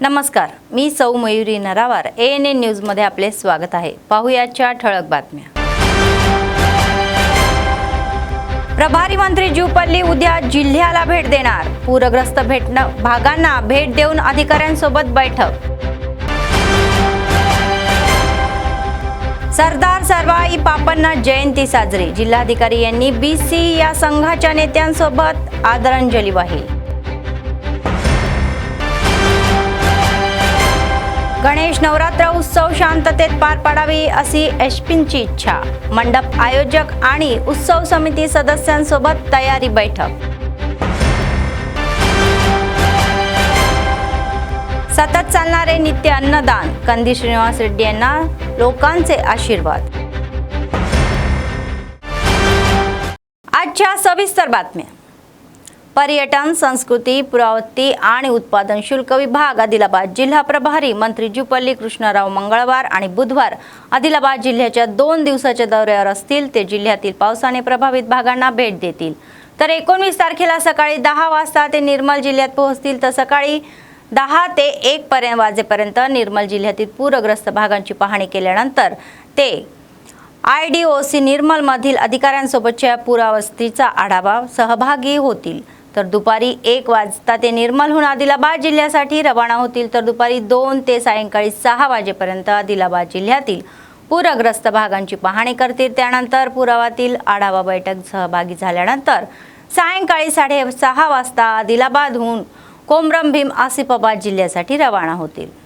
नमस्कार, मी सौ Mayuri नरावार। ANN news मध्ये आपले स्वागत आहे। पाहुयाच्या ठळक बातम्या। प्रभारी मंत्री जुपल्ली उद्या जिल्ह्याला भेट देणार। पूरग्रस्त भागांना भेट देऊन अधिकाऱ्यांसोबत बैठक। सरदार सर्वाई पापण्णा जयंती साजरी। जिल्हाधिकारी यांनी BC या संघाच्या नेत्यांसोबत आदरांजली वाहिली। गणेश नवरात्र उत्सव शांततेत पार पाडावी अशी एसपींची इच्छा। मंडप आयोजक आणि उत्सव समिती सदस्यांसोबत तयारी बैठक। सतत चालणारे नित्य अन्नदान। कंदी श्रीनिवास रेड्डी यांना लोकांचे आशीर्वाद। आजच्या सविस्तर बातम्या। पर्यटन, संस्कृती, पुरावस्ती आणि उत्पादन शुल्क विभाग आदिलाबाद जिल्हा प्रभारी मंत्री जुपल्ली कृष्णराव मंगळवार आणि बुधवार आदिलाबाद जिल्ह्याच्या 2 दिवसाच्या दौऱ्यावर असतील। ते जिल्ह्यातील पावसाने प्रभावित भागांना भेट देतील। तर 19 तारखेला सकाळी 10 वाजता ते निर्मल जिल्ह्यात पोहोचतील। तर सकाळी 10 ते 1 वाजेपर्यंत निर्मल जिल्ह्यातील पूरग्रस्त भागांची पाहणी केल्यानंतर ते IDOC निर्मल मधील अधिकाऱ्यांसोबतच्या पुरावस्थेचा आढावा सहभागी होतील। तर दुपारी 1 वाजता ते निर्मलहून आदिलाबाद जिल्ह्यासाठी रवाना होतील। तर दुपारी 2 ते सायंकाळी 6 वाजेपर्यंत आदिलाबाद जिल्ह्यातील पूरग्रस्त भागांची पाहणी करतील। त्यानंतर पुरावातील आढावा बैठक सहभागी झाल्यानंतर सायंकाळी 6:30 वाजता आदिलाबादहून कोमरम भीम आसिफाबाद जिल्ह्यासाठी रवाना होतील।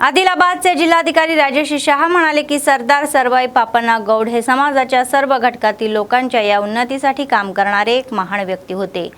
आदिलाबादचे जिल्हाधिकारी राजेश शाह म्हणाले की सरदार सर्वाई पापण्णा गौड हे समाजाच्या सर्व घटकातील लोकांच्या या उन्नतीसाठी काम करणारे एक महान व्यक्ती होते।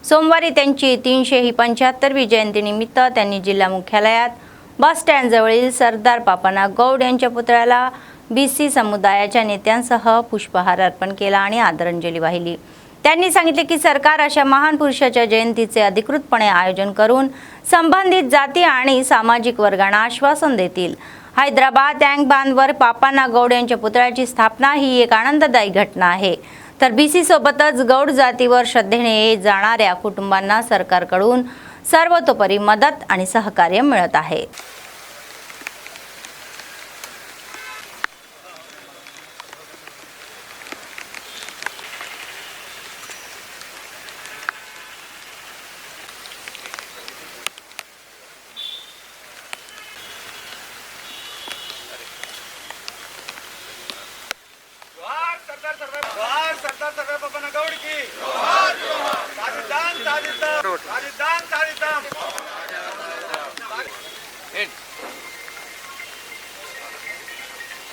सोमवारी त्यांची 375वी जयंतीनिमित्त त्यांनी जिल्हा मुख्यालयात बस स्टँड जवळील सरदार पापण्णा गौड यांच्या पुतळ्याला BC समुदायाच्या नेत्यांसह पुष्पहार अर्पण केला आणि आदरांजली वाहिली। त्यांनी सांगितले की सरकार अशा महान पुरुषाच्या जयंतीचे अधिकृतपणे आयोजन करून संबंधित जाती आणि सामाजिक वर्गांना आश्वासन देतील। हैदराबाद टँक बांधवर पापण्णा गौड यांच्या पुतळ्याची स्थापना ही एक आनंददायी घटना आहे। तर BC सोबतच गौड जातीवर श्रद्धेने जाणाऱ्या कुटुंबांना सरकारकडून सर्वतोपरी मदत आणि सहकार्य मिळत आहे। सरदार सर्वाई पापण्णा गौड की साजिदान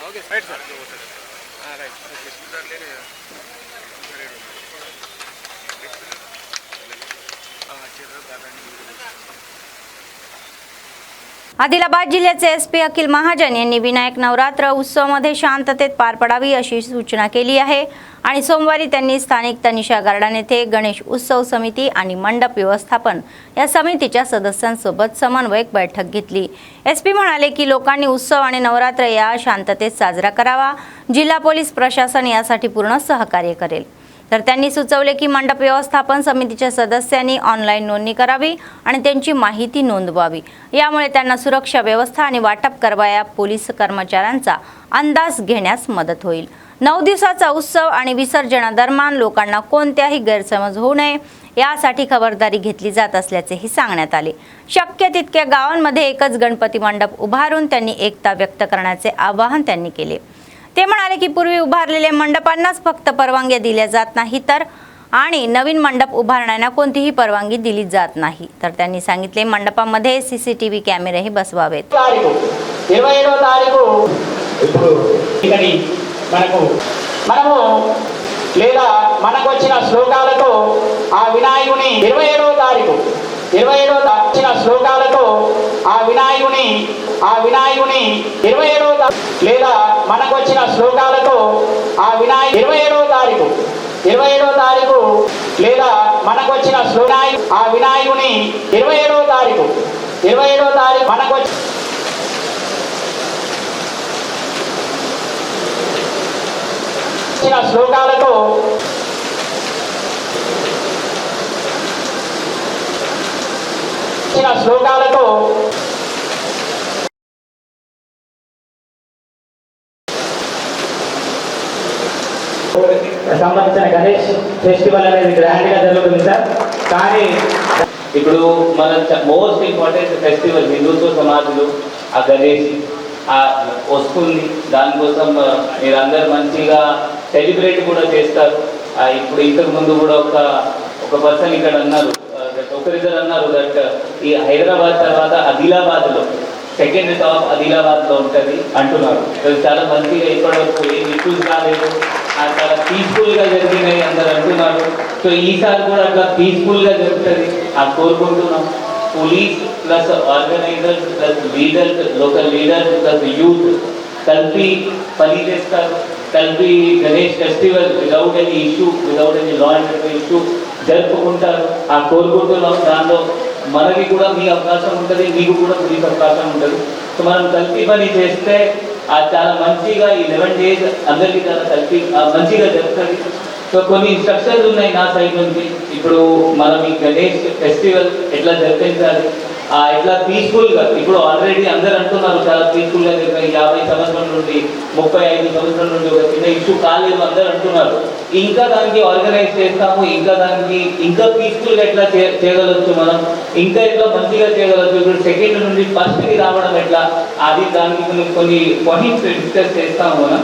ओके राइट सर हां राइट आदिलाबाद जिल्ह्याचे SP अखिल महाजन यांनी विनायक नवरात्र उत्सवामध्ये शांततेत पार पडावी अशी सूचना केली आहे आणि सोमवारी त्यांनी स्थानिक तनिषा गार्डन येथे गणेश उत्सव समिती आणि मंडप व्यवस्थापन या समितीच्या सदस्यांसोबत समन्वयक बैठक घेतली। SP म्हणाले की लोकांनी उत्सव आणि नवरात्र या शांततेत साजरा करावा। जिल्हा पोलीस प्रशासन यासाठी पूर्ण सहकार्य करेल। तर त्यांनी सुचवले की मंडप व्यवस्थापन समितीच्या सदस्यांनी ऑनलाईन नोंदणी करावी आणि त्यांची माहिती नोंदवावी। यामुळे त्यांना सुरक्षा व्यवस्था आणि वाटप करवाया पोलीस कर्मचाऱ्यांचा अंदाज घेण्यास मदत होईल। 9 दिवसाचा उत्सव आणि विसर्जनादरम्यान लोकांना कोणत्याही गैरसमज होऊ नये यासाठी खबरदारी घेतली जात असल्याचेही सांगण्यात आले। शक्य तितक्या गावांमध्ये एकच गणपती मंडप उभारून त्यांनी एकता व्यक्त करण्याचे आवाहन त्यांनी केले। ते म्हणाले की पूर्वी उभारलेल्या मंडपांनाच फक्त परवानग्या दिल्या जात नाही तर आणि नवीन मंडप उभारण्याला कोणतीही परवानगी दिली जात नाही। तर त्यांनी सांगितले मंडपामध्ये CCTV कॅमेरेही बसवावेत। మనము లేదా మనకు వచ్చిన శ్లోకాలతో ఆ వినాయకుని 27వ తారీఖు వచ్చిన శ్లోకాలతో ఆ వినాయకుని 27వ లేదా మనకు వచ్చిన శ్లోకాలతో ఆ 27వ తారీఖు లేదా మనకు వచ్చిన ఆ వినాయకుని 27వ తారీఖు మనకు వచ్చిన శ్లోకాలతో సంబంధించిన గణేష్ ఫెస్టివల్ అనేది గ్రాండ్ గా జరుగుతుంది సార్. కానీ ఇప్పుడు మన మోస్ట్ ఇంపార్టెంట్ ఫెస్టివల్ హిందుత్వ సమాజంలో ఆ గణేష్ వస్తుంది. దానికోసం మీరందరూ మంచిగా సెలబ్రేట్ కూడా చేస్తారు. ఇప్పుడు ఇంతకు ముందు కూడా ఒక పర్సన్ ఇక్కడ అన్నారు, ఒకరిద్దరు అన్నారు దట్ ఈ హైదరాబాద్ తర్వాత ఆదిలాబాద్లో సెకండ్ టాప్ ఆదిలాబాద్లో ఉంటుంది అంటున్నారు. చాలా మంచిగా ఇప్పటివరకు ఏం ఇష్యూస్ కాలేదు, చాలా పీస్ఫుల్గా జరిగినాయి అందరు అంటున్నారు. సో ఈసారి కూడా అట్లా పీస్ఫుల్గా జరుగుతుంది కోరుకుంటున్నాం. Police plus organisers plus leaders, local leaders plus youth కలిపి పని చేస్తారు. కలిపి Ganesh festival without any issue, without any law and order issue జరుపుకుంటారు కోరుకుంటున్నాం. దానిలో మనకి కూడా మీ అవకాశం ఉంటుంది, మీకు కూడా మీకు అవకాశం ఉంటుంది. సో మనం కలిపి పని చేస్తే చాలా మంచిగా ఈ 11 days అందరికీ చాలా కలిపి మంచిగా జరుగుతుంది. సో కొన్ని ఇన్స్ట్రక్షన్స్ ఉన్నాయి నా సైడ్ నుంచి. ఇప్పుడు మనం ఈ గణేష్ ఫెస్టివల్ ఎట్లా జరిపించాలి, ఎట్లా పీస్ఫుల్గా, ఇప్పుడు ఆల్రెడీ అందరు అంటున్నారు చాలా పీస్ఫుల్గా జరిగినాయి. 50 సంవత్సరాల నుండి 35 సంవత్సరాల నుండి ఒక చిన్న ఇష్యూ కాలేదు అందరు అంటున్నారు. ఇంకా దానికి ఆర్గనైజ్ చేస్తాము, ఇంకా పీస్ఫుల్గా ఎట్లా చేయగలవచ్చు, మనం ఇంకా ఎట్లా మంచిగా చేయగలవచ్చు. ఇప్పుడు సెకండ్ నుండి ఫస్ట్కి రావడం ఎట్లా, దానికి కొన్ని పాయింట్స్ డిస్కస్ చేస్తాము మనం.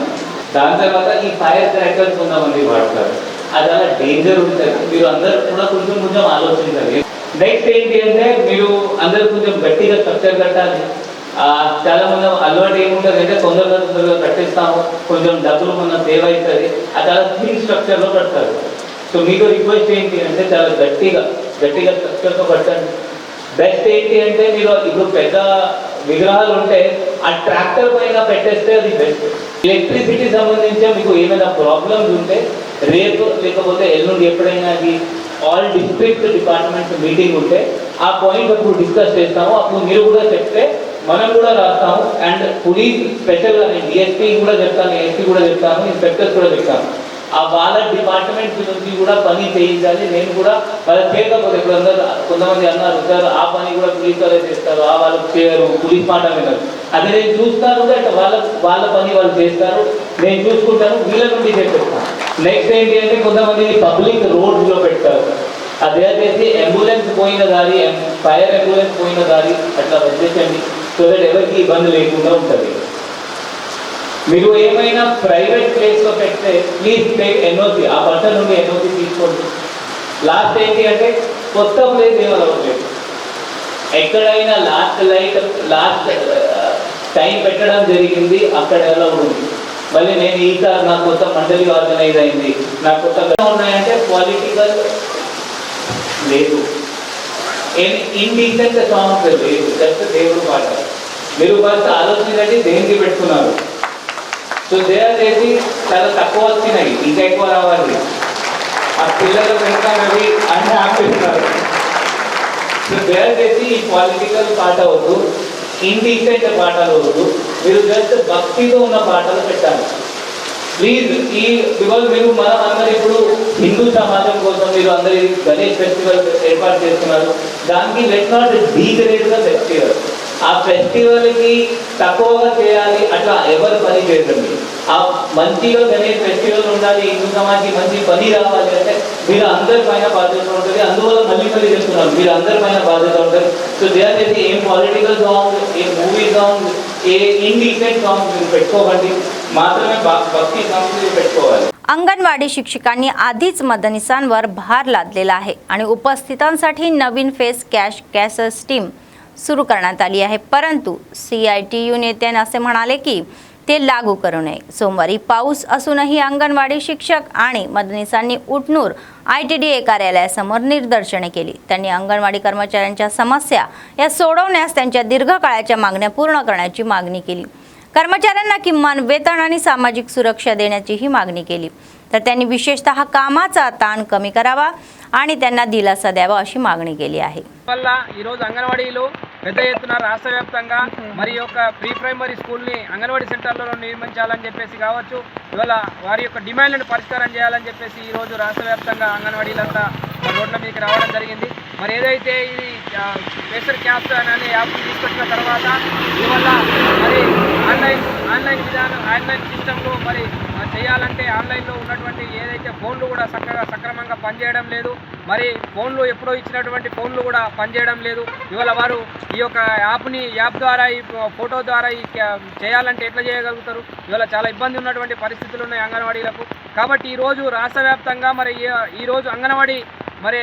దాని తర్వాత ఈ ఫైర్ క్రాకర్స్ కొంతమంది వాడతారు, అది చాలా డేంజర్ ఉంటుంది. మీరు అందరూ కూడా కొంచెం ఆలోచించాలి. నెక్స్ట్ ఏంటి అంటే మీరు అందరూ కొంచెం గట్టిగా స్ట్రక్చర్ కట్టాలి. చాలా మంది అలవాటు ఏముంటుంది అంటే తొందరగా కట్టిస్తాము, కొంచెం డబ్బులు మనం సేవ్ అవుతుంది, అది చాలా థిన్ స్ట్రక్చర్లో కడతారు. సో మీకు రిక్వెస్ట్ ఏంటి అంటే చాలా గట్టిగా స్ట్రక్చర్తో కట్టండి. బెస్ట్ ఏంటి అంటే మీరు ఇప్పుడు పెద్ద విగ్రహాలు ఉంటే ఆ ట్రాక్టర్ పైన పెట్టేస్తే అది బెస్ట్. ఎలక్ట్రిసిటీ సంబంధించి మీకు ఏమైనా ప్రాబ్లమ్స్ ఉంటే రేపు లేకపోతే ఎల్లుండి ఎప్పుడైనా అది ఆల్ డిస్ట్రిక్ట్ డిపార్ట్మెంట్స్ మీటింగ్ ఉంటే ఆ పాయింట్ అప్పుడు డిస్కస్ చేస్తాము. అప్పుడు మీరు కూడా చెప్తే మనం కూడా రాస్తాము. అండ్ పోలీస్ స్పెషల్గా నేను డిఎస్పీ కూడా చెప్తాను, ఎస్పీ కూడా చెప్తాను, ఇన్స్పెక్టర్స్ కూడా చెప్తాను. వాళ్ళ డిపార్ట్మెంట్ నుంచి కూడా పని చేయించాలి. నేను కూడా వాళ్ళ చేయకపోతే ఇప్పుడు అందరూ కొంతమంది అన్నారు సార్ ఆ పని కూడా పోలీస్ వాళ్ళే చేస్తారు, వాళ్ళకి చేయరు, పోలీస్ మాట వినరు. అది నేను చూస్తాను, వాళ్ళ పని వాళ్ళు చేస్తారు, నేను చూసుకుంటాను, వీళ్ళ నుండి చేపిస్తాను. నెక్స్ట్ ఏంటి అంటే కొంతమంది పబ్లిక్ రోడ్స్లో పెడతారు, దయచేసి అంబులెన్స్ పోయిన దారి, ఫైర్ అంబులెన్స్ పోయిన దారి అట్లా వదిలేసండి. సో దట్ ఎవరికి ఇబ్బంది లేకుండా ఉంటుంది. మీరు ఏమైనా ప్రైవేట్ ప్లేస్లో పెడితే ప్లీజ్ టేక్ ఎన్ఓసి, ఆ పర్సన్ నుండి ఎన్ఓసి తీసుకోండి. లాస్ట్ ఏంటి అంటే కొత్త ప్లేస్ ఏమవ్వలేదు, ఎక్కడైనా లాస్ట్ టైం పెట్టడం జరిగింది అక్కడ ఎలా ఉంది. మళ్ళీ నేను ఈసారి నా కొత్త మండలి ఆర్గనైజ్ అయింది, నా కొత్త ఉన్నాయంటే పొలిటికల్ లేదు, ఇండీసెంట్ సాంగ్స్ లేదు, జస్ట్ దేవుడు పాట. మీరు ఫస్ట్ ఆలోచించండి దేనికి పెట్టుకున్నారు. సో దయచేసి చాలా తక్కువ వచ్చినాయి, ఇంకా ఎక్కువ రావాలి. ఆ పిల్లలు పెడతానవి అన్నీ ఆపిస్తున్నారు. సో దయచేసి ఈ పొలిటికల్ పాట వద్దు, ఇండీసెంట్ పాటలు వద్దు, మీరు జస్ట్ భక్తితో ఉన్న పాటలు పెట్టాలి ప్లీజ్. బికాజ్ మీరు మనం అందరు ఇప్పుడు హిందూ సమాజం కోసం మీరు అందరి గణేష్ ఫెస్టివల్ ఏర్పాటు చేస్తున్నారు. దానికి let not degrade the festival. ఆ ఫెస్టివల్కి తక్కువగా చేయాలి అట్లా ఎవరు పని చేయండి. ఆ మంచిగా గణేష్ ఫెస్టివల్ ఉండాలి, హిందూ సమాజానికి మంచి పని రావాలి అంటే మీరు అందరి పైన బాధ్యత ఉంటుంది. అందువల్ల మళ్ళీ చెప్తున్నారు, మీరు అందరి పైన బాధ్యత ఉంటుంది. సో దయచేసి ఏం పొలిటికల్ సాంగ్, ఏ మూవీ సాంగ్, ఏ ఇండీసెంట్ సాంగ్ మీరు పెట్టుకోకండి, मात्र भक्ती संस्कृती पेटकोవాలి. अंगणवाडी शिक्षकांनी आधीच मदनिसांवर भार लादलेला आहे आणि उपस्थितांसाठी नवीन फेस कॅश कॅशर्स टीम सुरू करण्यात आली आहे. परंतु CITU नेत्यांनी असे म्हणाले की ते लागू करू नये. सोमवारी पाऊस असूनही अंगणवाडी शिक्षक आणि मदनीसांनी उटनूर ITDA कार्यालयासमोर निदर्शने केली. त्यांनी अंगणवाडी कर्मचाऱ्यांच्या समस्या या सोडवण्यास त्यांच्या दीर्घकाळाच्या मागण्या पूर्ण करण्याची मागणी केली. कर्मचाऱ्यांना किमान वेतन आणि सामाजिक सुरक्षा देण्याचीही मागणी केली. तर त्यांनी विशेषतः कामाचा ताण कमी करावा आणि त्यांना दिलासा द्यावा अशी मागणी केली आहे. వల్ల ఈరోజు అంగన్వాడీలు పెద్ద ఎత్తున రాష్ట్ర వ్యాప్తంగా మరి యొక్క ప్రీ ప్రైమరీ స్కూల్ని అంగన్వాడీ సెంటర్లలో నిర్మించాలని చెప్పేసి కావచ్చు, ఇవాళ వారి యొక్క డిమాండ్లను పరిష్కారం చేయాలని చెప్పేసి ఈరోజు రాష్ట్ర వ్యాప్తంగా అంగన్వాడీలంతా రోడ్ల మీదకి రావడం జరిగింది. మరి ఏదైతే ఇది ప్రెషర్ క్యాప్స్ అనే యాప్ని తీసుకొచ్చిన తర్వాత దీనివల్ల మరి ఆన్లైన్ విధానం ఆన్లైన్ సిస్టంలో మరి చేయాలంటే ఆన్లైన్లో ఉన్నటువంటి ఏదైతే ఫోన్లు కూడా సక్రమంగా పనిచేయడం లేదు. మరి ఫోన్లు ఎప్పుడో ఇచ్చినటువంటి ఫోన్లు కూడా పనిచేయడం లేదు. ఇవాళ వారు ఈ యొక్క యాప్ ద్వారా ఈ ఫోటో ద్వారా ఈ చేయాలంటే ఎట్లా చేయగలుగుతారు? ఇవాళ చాలా ఇబ్బంది ఉన్నటువంటి పరిస్థితులు ఉన్నాయి అంగన్వాడీలకు. కాబట్టి ఈరోజు రాష్ట్ర వ్యాప్తంగా మరి ఈరోజు అంగన్వాడీ మరి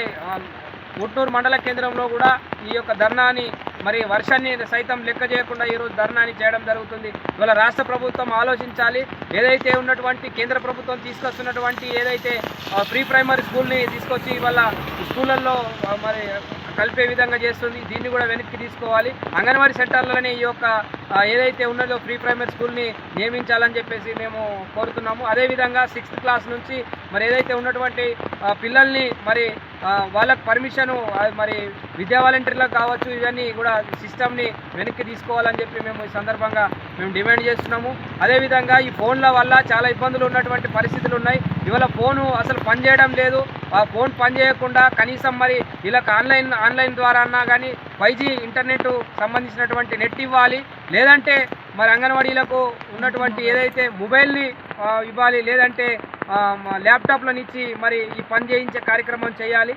ఉట్నూరు మండల కేంద్రంలో కూడా ఈ యొక్క ధర్నాని మరి వర్షాన్ని సైతం లెక్క చేయకుండా ఈరోజు ధర్నాని చేయడం జరుగుతుంది. ఇవాళ రాష్ట్ర ప్రభుత్వం ఆలోచించాలి. ఏదైతే ఉన్నటువంటి కేంద్ర ప్రభుత్వం తీసుకొస్తున్నటువంటి ఏదైతే ప్రీ ప్రైమరీ స్కూల్ని తీసుకొచ్చి ఇవాళ స్కూళ్ళల్లో మరి కలిపే విధంగా చేస్తుంది, దీన్ని కూడా వెనక్కి తీసుకోవాలి. అంగన్వాడీ సెంటర్లలోనే ఈ యొక్క ఏదైతే ఉన్నదో ప్రీ ప్రైమరీ స్కూల్ని నియమించాలని చెప్పేసి మేము కోరుతున్నాము. అదేవిధంగా 6th క్లాస్ నుంచి మరి ఏదైతే ఉన్నటువంటి పిల్లల్ని మరి వాళ్ళకు పర్మిషను మరి విద్యా వాలంటీర్లకు కావచ్చు, ఇవన్నీ కూడా సిస్టమ్ని వెనక్కి తీసుకోవాలని చెప్పి మేము ఈ సందర్భంగా మేము డిమాండ్ చేస్తున్నాము. అదేవిధంగా ఈ ఫోన్ల వల్ల చాలా ఇబ్బందులు ఉన్నటువంటి పరిస్థితులు ఉన్నాయి. ఇవాళ ఫోను అసలు పనిచేయడం లేదు. ఆ ఫోన్ పనిచేయకుండా కనీసం మరి వీళ్ళకి ఆన్లైన్ ద్వారా అన్నా కానీ 5G ఇంటర్నెట్ సంబంధించినటువంటి నెట్ ఇవ్వాలి. లేదంటే మరి అంగన్వాడీలకు ఉన్నటువంటి ఏదైతే మొబైల్ని ఇవ్వాలి, లేదంటే लॅपटॉपला इచ్చి మరి ఈ పని చేయించే కార్యక్రమం చేయాలి.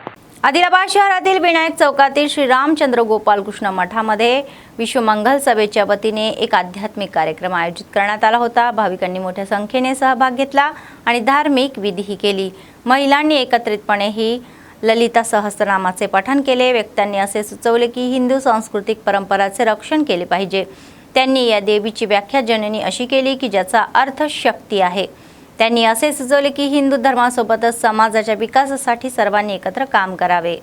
आदिलाबाद शहरातील विनायक चौकातील श्री रामचंद्र गोपाल कृष्ण मठामध्ये विश्व मंगल सभेच्या वतीने एक आध्यात्मिक कार्यक्रम आयोजित करण्यात आला होता. भाविकांनी मोठ्या संख्येने सहभाग घेतला आणि धार्मिक विधीही केली. महिलांनी एकत्रितपणे ही ललिता सहस्त्रनामाचे पठण केले. व्यक्तांनी असे सुचवले की हिंदू सांस्कृतिक परंपराचे रक्षण केले पाहिजे. त्यांनी या देवीची व्याख्या जननी अशी केली की ज्याचा अर्थ शक्ती आहे. त्यांनी असे सुचवले की हिंदू धर्मासोबतच समाजाच्या विकासासाठी सर्वांनी एकत्र काम करावे.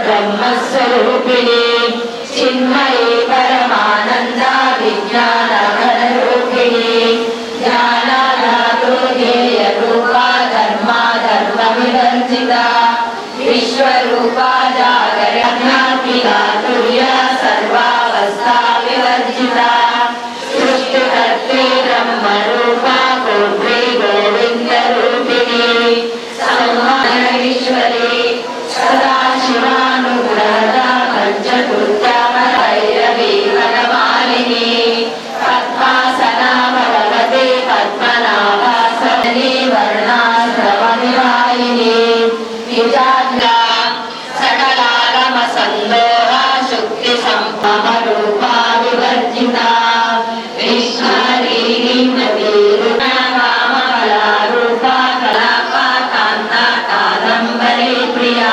ब्रह्मस्वरूपिणी चिन्मयी परमानंदा विज्ञान घनरूपिणी ज्ञानाधातु ध्येय रूपा धर्मा धर्म विवर्जिता विश्वरूपा जागरणात्मिका तुर्य सर्वावस्था विवर्जिता सृष्टिकर्त्री ब्रह्मरूपा गोत्री गोविंद रूपिणी सम्मानेश्वरी सदा शिवानुग्रहदा पंचकृत्यामैरवी वनमालिनी पद्मासना भगवती पद्मनाभासनी वर्णाश्रमनिवाहिनी निजाज्ञा सकलागमसन्दोहा शुक्तिसम्पमरूपा विवर्जिता विश्वरीणी नदीरुणकामकलारूपा कलापा कान्ता कादम्बरी प्रिया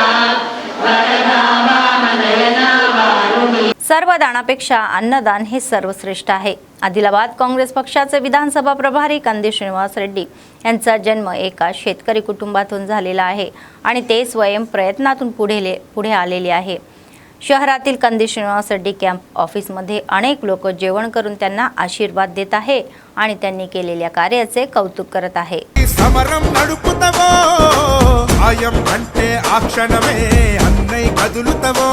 सर्व दानापेक्षा अन्नदान हे सर्वश्रेष्ठ आहे. आदिलाबाद काँग्रेस पक्षाचे विधानसभा प्रभारी कंदी श्रीनिवास रेड्डी यांचा जन्म एका शेतकरी कुटुंबातून झालेला आहे आणि ते स्वयं प्रयत्नातून पुढे आलेले आहे. शहरातील कंदी श्रीनिवास रेड्डी कॅम्प ऑफिसमध्ये अनेक लोक जेवण करून त्यांना आशीर्वाद देत आहे आणि त्यांनी केलेल्या कार्याचे कौतुक करत आहे. సమరం నడుపుతవో ఆయం అంటే ఆ క్షణమే అన్నై కదులుతవో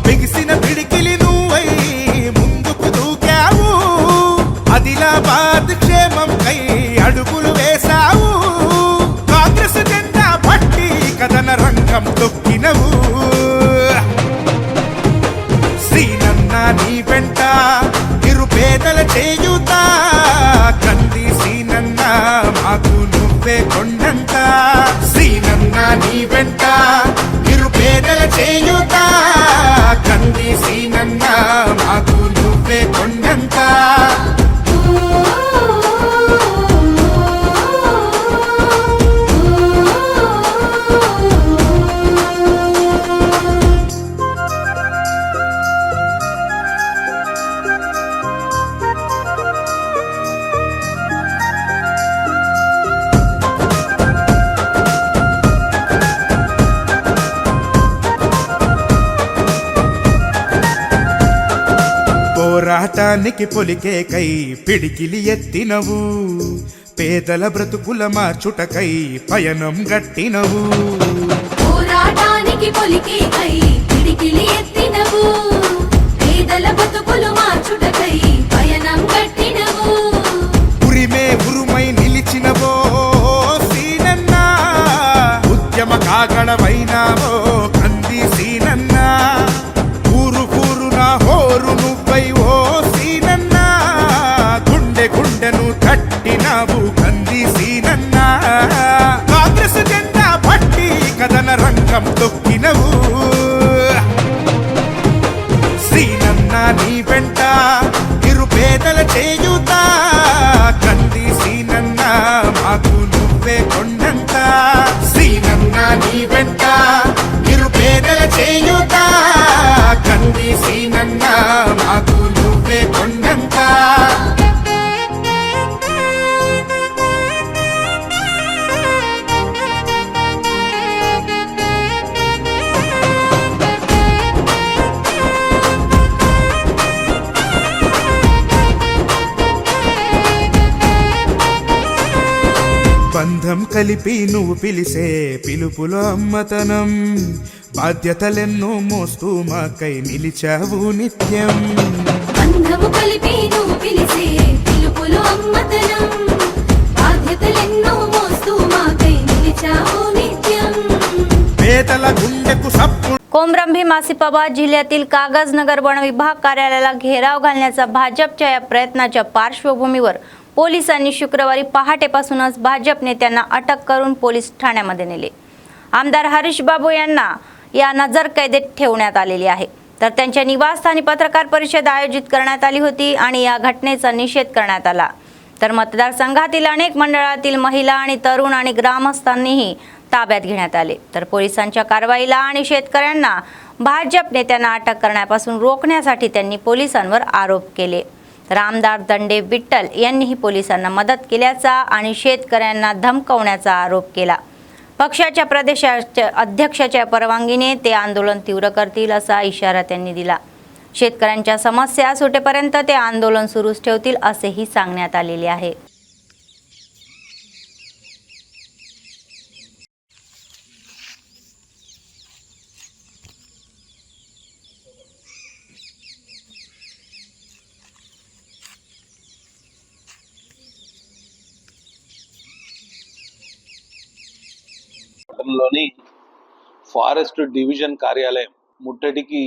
బిగిసిన పిడికిలి నువ్వై ముందుకు దూకావు ఆదిలాబాద్ క్షేమం కై అడుగులు వేశావు కాంగ్రెస్ జెండా పట్టి కథన రంగం తొక్కినవు శ్రీనన్న నీ వెంట నిరుపేదల చేయుత కంది శ్రీనన్న మాకు నువ్వే కొండంత శ్రీనన్న నీ వెంట చేయుతా కంది సీనన్న మాకు నువ్వే కొండంత పోరాటానికి పొలికేకై పిడికిలి ఎత్తినవు పేదల బ్రతుకుల మార్చుటకై పయనం గట్టినవు పోరాటానికి పొలికేకై పిడికిలి ఎత్తినవు పేదల బతుకులు మార్చుటకై పయనం కట్టినవు ఉరిమే ఉరుమై నిలిచినవో సీనన్నా ఉద్యమ కాగడమైనావో కంది సీనన్నా ఊరు కూరున హోరు నువ్వై ఓ సీనన్నా గుండె గుండెను తట్టినావు కంది సీనన్నా కాంగ్రెస్ జెండా పట్టి కథన రంగం తొక్కినవు సీనన్నా నీ వెంట నిరుపేదల చేయుతా కంది సీనన్నా మాకు నువ్వే కొండంత సీనన్నా నీ వెంట నిరుపేదల చేయుతా కంది సీనన్నా మాకు నువ్వే కొండంత బంధం కలిపి నువ్వు పిలిసే పిలుపులో అమ్మతనం బాధ్యతలెన్నో మోస్తూ మాకై నిలిచావు నిత్యం బంధము కలిపి నువ్వు పిలిసే పిలుపులు అమ్మతనం బాధ్యతలెన్నో మోస్తూ మాకై निलिचावो नित्यम పేదల గుండెకు సప్పుడు कोमरंभीम आसिफाबाद जिल्ह्यातील कागजनगर वन विभाग कार्यालयाला घेराव घालण्याचा भाजपच्या या प्रयत्नाच्या पार्श्वभूमीवर पोलिसांनी शुक्रवारी पहाटेपासूनच भाजप नेत्यांना अटक करून पोलीस ठाण्यामध्ये नेले. आमदार हरीश बाबू यांना या नजरकैदेत ठेवण्यात आलेली आहे. तर त्यांच्या निवासस्थानी पत्रकार परिषद आयोजित करण्यात आली होती आणि या घटनेचा निषेध करण्यात आला. तर मतदारसंघातील अनेक मंडळातील महिला आणि तरुण आणि ग्रामस्थांनीही ताब्यात घेण्यात आले. तर पोलिसांच्या कारवाईला आणि शेतकऱ्यांना भाजप नेत्यांना अटक करण्यापासून रोखण्यासाठी त्यांनी पोलिसांवर आरोप केले. तर आमदार दंडे विठ्ठल यांनीही पोलिसांना मदत केल्याचा आणि शेतकऱ्यांना धमकावण्याचा आरोप केला. पक्षाच्या प्रदेशाच्या अध्यक्षाच्या परवानगीने ते आंदोलन तीव्र करतील असा इशारा त्यांनी दिला. शेतकऱ्यांच्या समस्या सुटेपर्यंत ते आंदोलन सुरूच ठेवतील असेही सांगण्यात आलेले आहे. లోని ఫారెస్ట్ డివిజన్ కార్యాలయం ముట్టడికి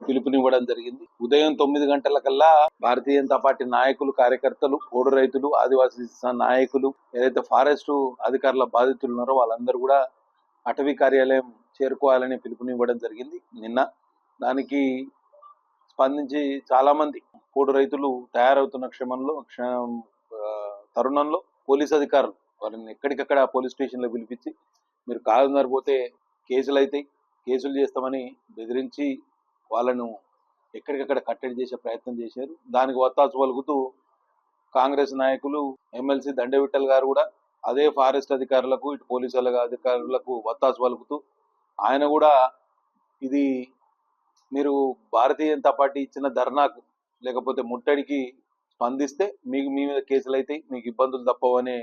పిలుపునివ్వడం జరిగింది. ఉదయం 9 గంటలకల్లా భారతీయ జనతా పార్టీ నాయకులు, కార్యకర్తలు, ఓడు రైతులు, ఆదివాసీ నాయకులు, ఏదైతే ఫారెస్ట్ అధికారుల బాధితులు ఉన్నారో వాళ్ళందరూ కూడా అటవీ కార్యాలయం చేరుకోవాలని పిలుపునివ్వడం జరిగింది నిన్న. దానికి స్పందించి చాలా మంది ఓడు రైతులు తయారవుతున్న తరుణంలో పోలీస్ అధికారులు వారిని ఎక్కడికక్కడ పోలీస్ స్టేషన్లో పిలిపించి మీరు కాదు పోతే కేసులు అవుతాయి, కేసులు చేస్తామని బెదిరించి వాళ్ళను ఎక్కడికక్కడ కట్టడి చేసే ప్రయత్నం చేశారు. దానికి వత్తాసు పలుకుతూ కాంగ్రెస్ నాయకులు ఎమ్మెల్సీ దండే విఠల్ గారు కూడా అదే ఫారెస్ట్ అధికారులకు, ఇటు పోలీసుల అధికారులకు వత్తాసు పలుకుతూ ఆయన కూడా ఇది మీరు భారతీయ జనతా పార్టీ ఇచ్చిన ధర్నాకు లేకపోతే ముట్టడికి స్పందిస్తే మీకు మీ మీద కేసులు అవుతాయి, మీకు ఇబ్బందులు తప్పవనే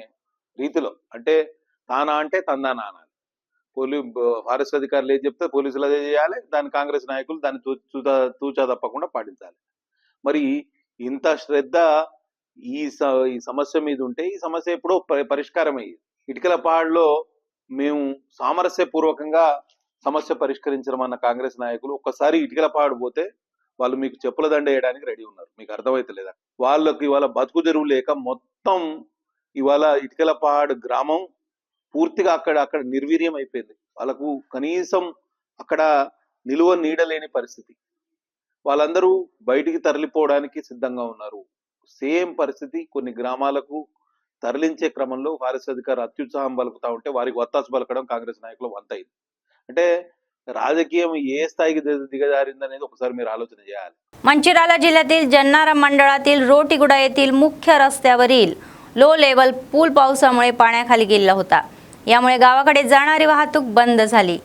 రీతిలో, అంటే తానా అంటే తందానా అనాలి. ఫారెస్ట్ అధికారులు ఏం చెప్తే పోలీసులు అదే చేయాలి, దాన్ని కాంగ్రెస్ నాయకులు దాన్ని తూచా తప్పకుండా పాటించాలి. మరి ఇంత శ్రద్ధ ఈ సమస్య మీద ఉంటే ఈ సమస్య ఎప్పుడో పరిష్కారం అయ్యేది. ఇటుకలపాడులో మేము సామరస్యపూర్వకంగా సమస్య పరిష్కరించమన్న కాంగ్రెస్ నాయకులు ఒక్కసారి ఇటుకలపాడు పోతే వాళ్ళు మీకు చెప్పుల దండ వేయడానికి రెడీ ఉన్నారు. మీకు అర్థమైతలేదా? వాళ్ళకి ఇవాళ బతుకు తెరువు లేక మొత్తం ఇవాళ ఇటుకలపాడు గ్రామం పూర్తిగా అక్కడ నిర్వీర్యం అయిపోయింది. వాళ్ళకు కనీసం అక్కడ నిలువ నీడలేని పరిస్థితి. వాళ్ళందరూ బయటికి తరలిపోవడానికి సిద్ధంగా ఉన్నారు. సేమ్ పరిస్థితి కొన్ని గ్రామాలకు తరలించే క్రమంలో ఫారెస్ట్ అధికారులు అత్యుత్సాహం పలుకుతా ఉంటే వారికి వత్తాసు పలకడం కాంగ్రెస్ నాయకులు వంతైంది. అంటే राजकीय ये स्थायी दिगजाరిందనేది ఒకసారి మీరు ఆలోచన చేయాలి. मंचिराला जिल्ह्यातील जन्नारा मंडळातील रोटीगुडा येथील मुख्य रस्त्यावरील लो लेवल पूल पावसामुळे पाण्याखाली गेला होता. यामुळे गावाकडे जाणारी वाहतूक बंद झाली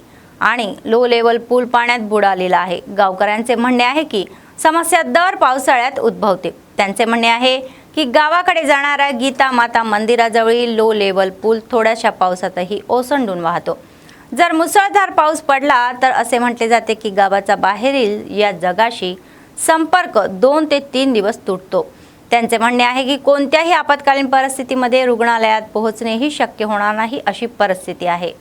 आणि लो लेवल पूल पाण्यात बुडालेला आहे. गावकऱ्यांचे म्हणणे आहे की समस्या दर पावसाळ्यात उद्भवते. त्यांचे म्हणणे आहे की गावाकडे जाणारा गीता माता मंदिराजवळील लो लेवल पूल थोड्याशा पावसातही ओसंडून वाहतो. जर मुसळधार पाऊस पडला तर असे म्हटले जाते की गावाचा बाहेरील या जगाशी संपर्क 2 ते 3 दिवस तुटतो. त्यांचे म्हणणे आहे की कोणत्याही आपत्कालीन परिस्थितीमध्ये रुग्णालयात पोहोचणेही शक्य होणार नाही अशी परिस्थिती आहे.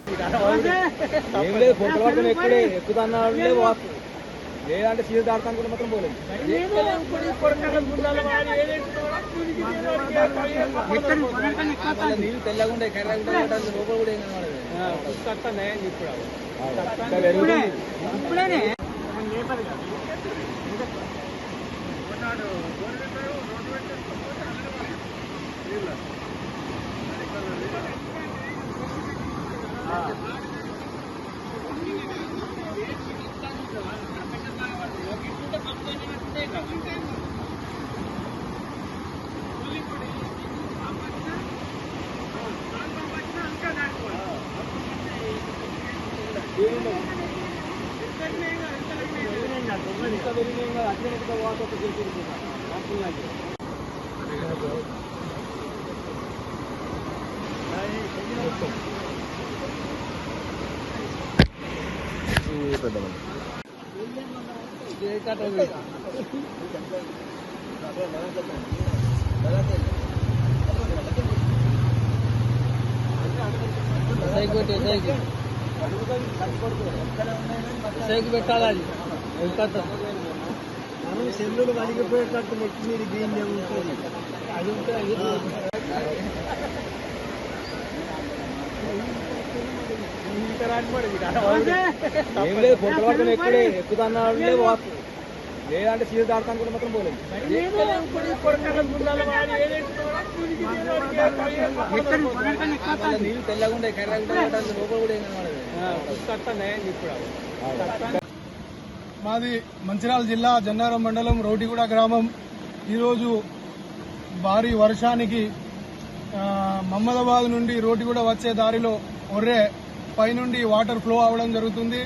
మాది మంచిర్యాల జిల్లా జన్నారం మండలం రోటిగూడ గ్రామం. ఈరోజు భారీ వర్షానికి మహమ్మదాబాద్ నుండి రోటిగూడ వచ్చే దారిలో ఒర్రే పైనుండి వాటర్ ఫ్లో అవడం జరుగుతుంది.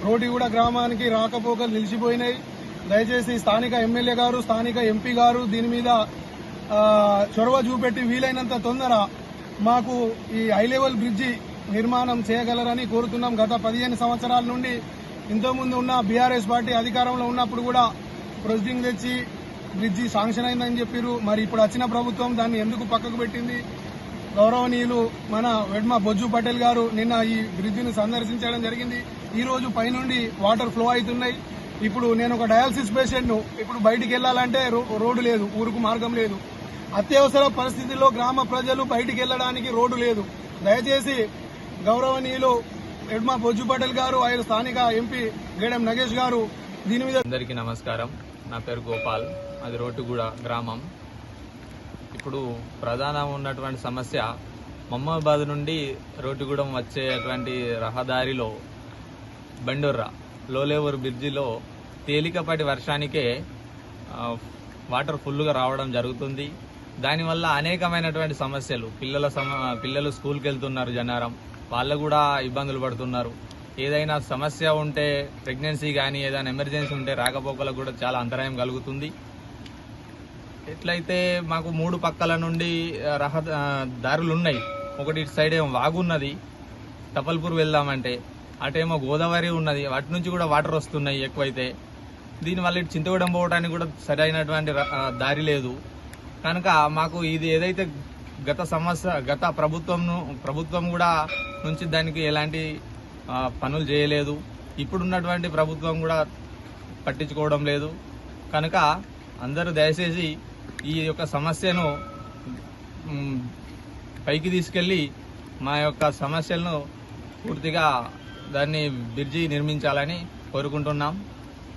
రోటిగూడ గ్రామానికి రాకపోకలు నిలిచిపోయినాయి. దయచేసి స్థానిక ఎమ్మెల్యే గారు, స్థానిక ఎంపీ గారు దీని మీద చొరవ చూపెట్టి వీలైనంత తొందర మాకు ఈ హై లెవెల్ బ్రిడ్జి నిర్మాణం చేయగలరని కోరుతున్నాం. గత 15 సంవత్సరాల నుండి ఇంతకుముందు ఉన్న బీఆర్ఎస్ పార్టీ అధికారంలో ఉన్నప్పుడు కూడా ప్రొసీడింగ్ తెచ్చి బ్రిడ్జి శాంక్షన్ అయిందని చెప్పారు. మరి ఇప్పుడు వచ్చిన ప్రభుత్వం దాన్ని ఎందుకు పక్కకు పెట్టింది? గౌరవనీయులు మన వెడ్మ బొజ్జు పటేల్ గారు నిన్న ఈ బ్రిడ్జిని సందర్శించడం జరిగింది. ఈ రోజు పైనుండి వాటర్ ఫ్లో అవుతున్నాయి. ఇప్పుడు నేను ఒక డయాలసిస్ పేషెంట్ను. ఇప్పుడు బయటికి వెళ్లాలంటే రోడ్డు లేదు, ఊరుకు మార్గం లేదు. అత్యవసర పరిస్థితుల్లో గ్రామ ప్రజలు బయటికి వెళ్లడానికి రోడ్డు లేదు. దయచేసి గౌరవనీయులు వెడ్మ బొజ్జు పటేల్ గారు, ఆయన స్థానిక ఎంపీ గేడెం నగేష్ గారు దీని మీద. అందరికీ నమస్కారం. నా పేరు గోపాల్, అది రోటిగూడ గ్రామం. ఇప్పుడు ప్రధానం ఉన్నటువంటి సమస్య మహమ్మదాబాద్ నుండి రోటిగూడెం వచ్చేటువంటి రహదారిలో బండోర్రా లోలేవర్ బ్రిడ్జిలో తేలికపాటి వర్షానికే వాటర్ ఫుల్గా రావడం జరుగుతుంది. దానివల్ల అనేకమైనటువంటి సమస్యలు, పిల్లలు స్కూల్కి వెళ్తున్నారు జన్నారం, వాళ్ళు కూడా ఇబ్బందులు పడుతున్నారు. ఏదైనా సమస్య ఉంటే ప్రెగ్నెన్సీ కానీ ఏదైనా ఎమర్జెన్సీ ఉంటే రాకపోకలకు కూడా చాలా అంతరాయం కలుగుతుంది. ఎట్లయితే మాకు 3 పక్కల నుండి దారులు ఉన్నాయి. ఒకటి ఇటు సైడ్ ఏమో వాగున్నది, తపల్పూర్ వెళ్దామంటే, అటేమో గోదావరి ఉన్నది, వాటి నుంచి కూడా వాటర్ వస్తున్నాయి ఎక్కువైతే. దీనివల్ల ఇటు చింతగూడెం పోవడానికి కూడా సరైనటువంటి దారి లేదు. కనుక మాకు ఇది ఏదైతే గత ప్రభుత్వం కూడా నుంచి దానికి ఎలాంటి పనులు చేయలేదు. ఇప్పుడున్నటువంటి ప్రభుత్వం కూడా పట్టించుకోవడం లేదు. కనుక అందరూ దయచేసి ఈ యొక్క సమస్యను పైకి తీసుకెళ్లి మా యొక్క సమస్యలను పూర్తిగా దాన్ని బ్రిడ్జి నిర్మించాలని कोरुకుంటున్నాం.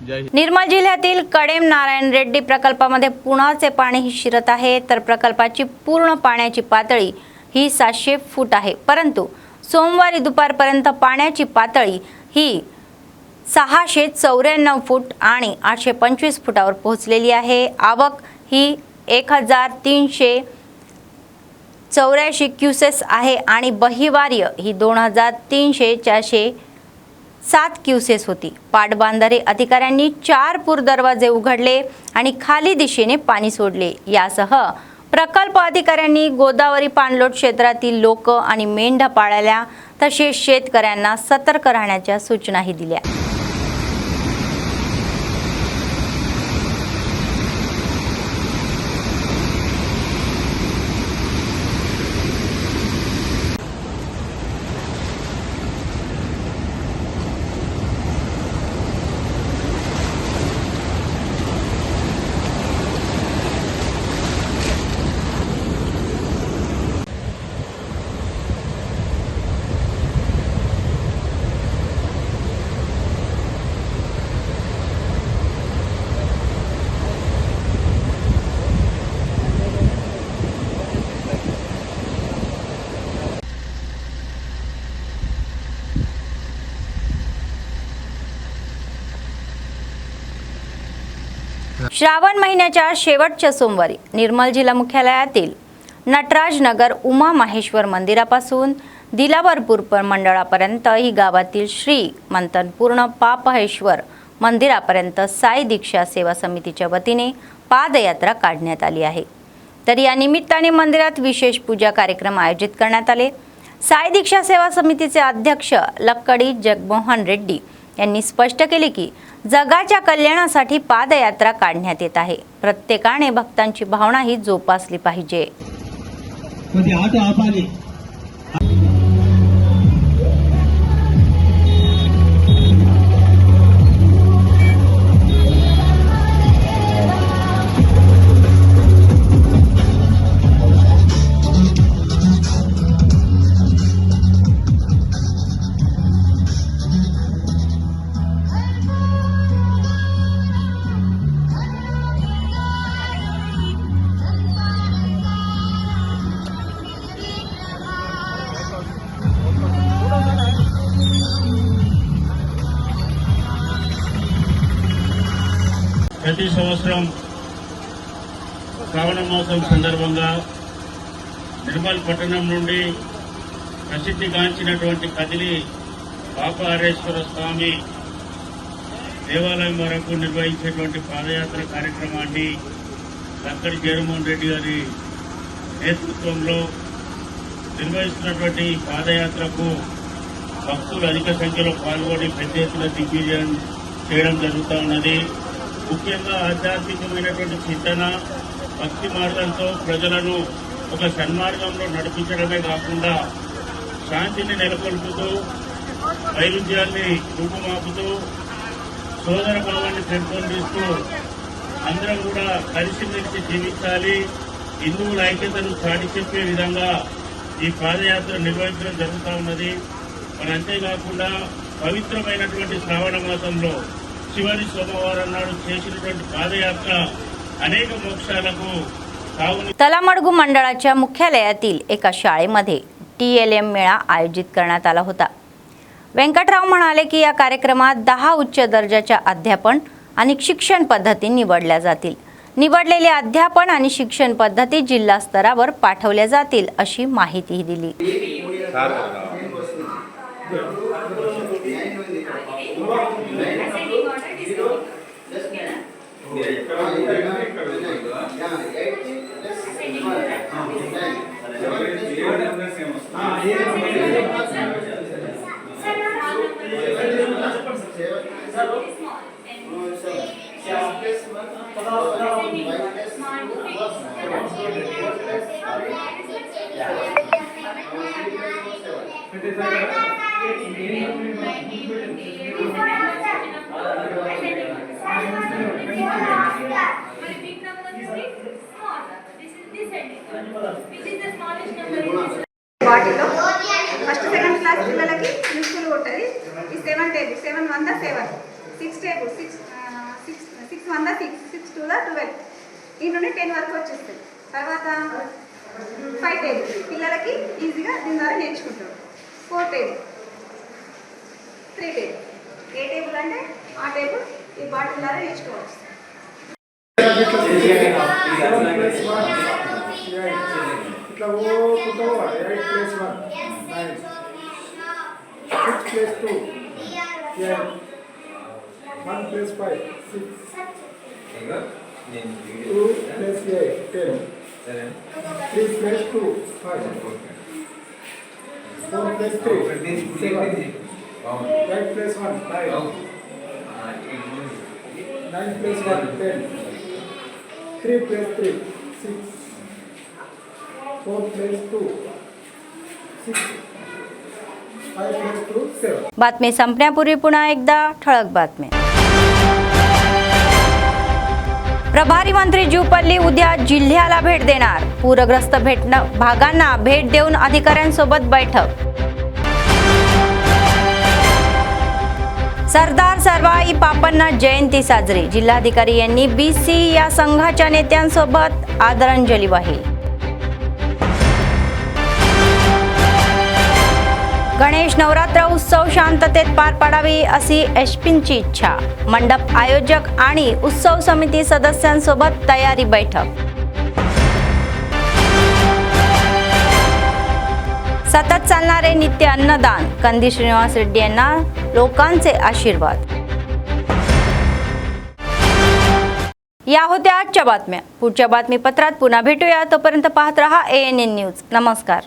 जय हिंद. निर्मल जिल्ह्यातील कडेम नारायण रेड्डी प्रकल्पामध्ये पुराचे पाणी ही शिरत आहे, तर प्रकल्पाची पूर्ण पाण्याची पातळी ही 700 फूट आहे. परंतु सोमवारी दुपारपर्यंत पाण्याची पातळी ही 694 फूट आणि 825 फुटावर पोहोचलेली आहे. आवक ही 1384 क्युसेस आहे आणि बहिवार्य ही 2300-407 क्युसेस होती. पाटबंधारे अधिकाऱ्यांनी 4 पूर दरवाजे उघडले आणि खाली दिशेने पाणी सोडले. यासह प्रकल्प अधिकाऱ्यांनी गोदावरी पाणलोट क्षेत्रातील लोक आणि मेंढा पाळल्या तसेच शेतकऱ्यांना सतर्क राहण्याच्या सूचनाही दिल्या. श्रावण महिन्याच्या शेवटच्या सोमवारी निर्मल जिल्हा मुख्यालयातील नटराज नगर उमा माहेश्वर मंदिरापासून दिलावरपूर मंडळापर्यंत ही गावातील श्री मंथनपूर्ण पापहेश्वर मंदिरापर्यंत साई दीक्षा सेवा समितीच्या वतीने पादयात्रा काढण्यात आली आहे. तर या निमित्ताने मंदिरात विशेष पूजा कार्यक्रम आयोजित करण्यात आले. साई दीक्षा सेवा समितीचे अध्यक्ष लक्कडी जगमोहन रेड्डी यांनी स्पष्ट केले की जगाच्या कल्याणासाठी पादयात्रा काढण्यात येत आहे. प्रत्येकाने भक्तांची भावना ही जोपासली पाहिजे. ప్రతి సంవత్సరం శ్రావణ మాసం సందర్భంగా నిర్మల్ పట్టణం నుండి ప్రసిద్ధిగాంచినటువంటి కదిలి పాపహరేశ్వర స్వామి దేవాలయం వరకు నిర్వహించేటువంటి పాదయాత్ర కార్యక్రమాన్ని లక్కడి జగన్మోహన్ రెడ్డి గారి నేతృత్వంలో నిర్వహిస్తున్నటువంటి ఈ పాదయాత్రకు భక్తులు అధిక సంఖ్యలో పాల్గొని పెద్ద ఎత్తున దిగ్విజయం చేయడం జరుగుతూ ఉన్నది. ముఖ్యంగా ఆధ్యాత్మికమైనటువంటి చింతన భక్తి మార్గంతో ప్రజలను ఒక సన్మార్గంలో నడిపించడమే కాకుండా శాంతిని నెలకొల్పుతూ వైరుధ్యాన్ని రూపుమాపుతూ సోదర భావాన్ని పెంపొందిస్తూ అందరం కూడా కలిసిమెలిసి జీవించాలి, హిందువుల ఐక్యతను చాటి చెప్పే విధంగా ఈ పాదయాత్ర నిర్వహించడం జరుగుతూ ఉన్నది. మరి అంతేకాకుండా పవిత్రమైనటువంటి శ్రావణ మాసంలో చివరి సోమవారం నాడు చేసినటువంటి పాదయాత్ర अनेक मोक्षाలకు सावनी. तलामडगू मंडळाच्या मुख्यालयातील एका शाळेमध्ये TLM मेळा आयोजित करण्यात आला होता. वेंकटराव म्हणाले की या कार्यक्रमात 10 उच्च दर्जाच्या अध्यापन आणि शिक्षण पद्धती निवडल्या जातील. निवडलेले अध्यापन आणि शिक्षण पद्धती जिल्हा स्तरावर पाठवल्या जातील अशी माहिती दिली. వాటిలో ఫస్ట్ సెకండ్ క్లాస్ పిల్లలకి యూస్ఫుల్ ఉంటుంది. ఈ 7 100 7 1 6, 6 2 12. ఈ నుండి 10 వరకు వచ్చేస్తుంది. తర్వాత 5 టేబుల్ పిల్లలకి ఈజీగా దీని ద్వారా నేర్చుకుంటారు. 4 టేబుల్, 3 టేబుల్. ఏ టేబుల్ అంటే ఆ టేబుల్ ఈ బాటిల్ ద్వారా నేర్చుకోవచ్చు. ఇట్లా ఓ పుట్టో 8 plus 1 9 6 plus 2 8 1 plus 5 6 2 plus 8 10 3 plus 2 5 4 plus 3 7 8 plus 1 9 9 plus 1 10 3 plus 3 6 4 plus 2 6 5 plus 2 7. बातमी संपण्यापूर्वी पुन्हा एकदा ठळक बातमी. प्रभारी मंत्री जुपल्ली उद्या जिल्ह्याला भेट देणार. पूरग्रस्त भागांना भेट देऊन अधिकाऱ्यांसोबत बैठक. सरदार सर्वाई पापन्ना जयंती साजरी. जिल्हाधिकारी यांनी BC या संघाच्या नेत्यांसोबत आदरांजली वाहिली. गणेश नवरात्र उत्सव शांततेत पार पाडावी अशी एसपींची इच्छा. मंडप आयोजक आणि उत्सव समिती सदस्यांसोबत तयारी बैठक. सतत चालणारे नित्य अन्नदान. कंदी श्रीनिवास रेड्डी यांना लोकांचे आशीर्वाद. या होत्या आजच्या बातम्या. पुढच्या बातमीपत्रात पुन्हा भेटूया. तोपर्यंत पाहत रहा ANN न्यूज. नमस्कार.